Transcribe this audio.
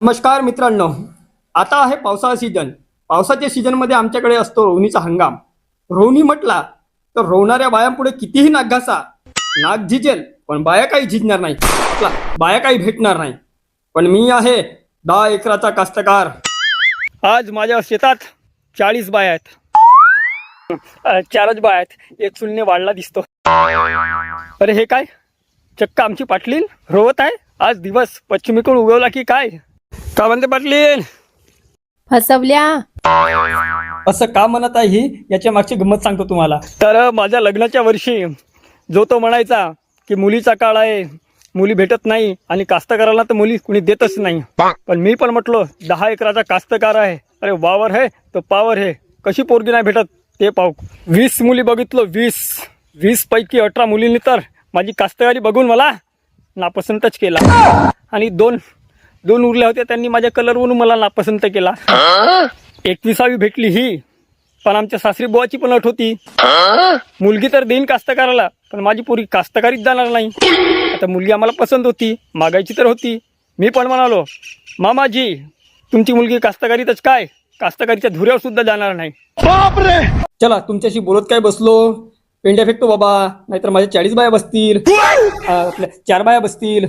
नमस्कार मित्रांनो, आता आहे पावसाळा सीजन. पावसाच्या सीजनमध्ये आमच्याकडे असतो रोवणीचा हंगाम. रोवणी म्हटला तर रोवणाऱ्या बायांपुढे कितीही नाक घासा, नाक झिजेल पण बाया काही झिजणार नाही, आपला बाया काही भेटणार नाही. पण मी आहे 10 एकराचा कास्तकार. आज माझ्या शेतात 40 बाया आहेत. 4च बाया आहेत, एक शून्य वाढला दिसतो. अरे हे काय, चक्क आमची पाटलीन रोवत आहे. आज दिवस पश्चिमेकडून उगवला की काय? का म्हणते पाटलीन? फसवल्या. असं का म्हणत आहे ही, याच्या मागची गंमत सांगतो तुम्हाला. तर माझ्या लग्नाच्या वर्षी जो तो म्हणायचा की मुलीचा काळ आहे, मुली भेटत नाही आणि कास्तकाराला तर मुली कुणी देतच नाही. पण मी पण म्हटलो 10 एकराचा कास्तकार आहे, अरे वावर है तो पावर है, कशी पोरगी नाही भेटत ते पाहू. 20 मुली बघितलो, 20 पैकी 18 मुलींनी तर माझी कास्तकारी बघून मला नापसंतच केला. आणि दोन उरल्या होत्या, त्यांनी माझ्या कलरवरून मला नापसंत केला. 21वी भेटली ही, पण आमच्या सासरी बुवाची पण अट होती, मुलगी तर देईन कास्तकाराला पण माझी पोरी कास्तकारीच जाणार नाही. आता मुलगी आम्हाला पसंत होती, मागायची तर होती. मी पण म्हणालो, मामाजी तुमची मुलगी कास्तकारीतच काय, कास्तकारीच्या धुऱ्यावर सुद्धा जाणार नाही. चला तुमच्याशी बोलत काय बसलो, पेंड्या फेकतो बाबा, नाहीतर माझ्या 40 बाया बसतील, आपल्या 4 बाया बसतील.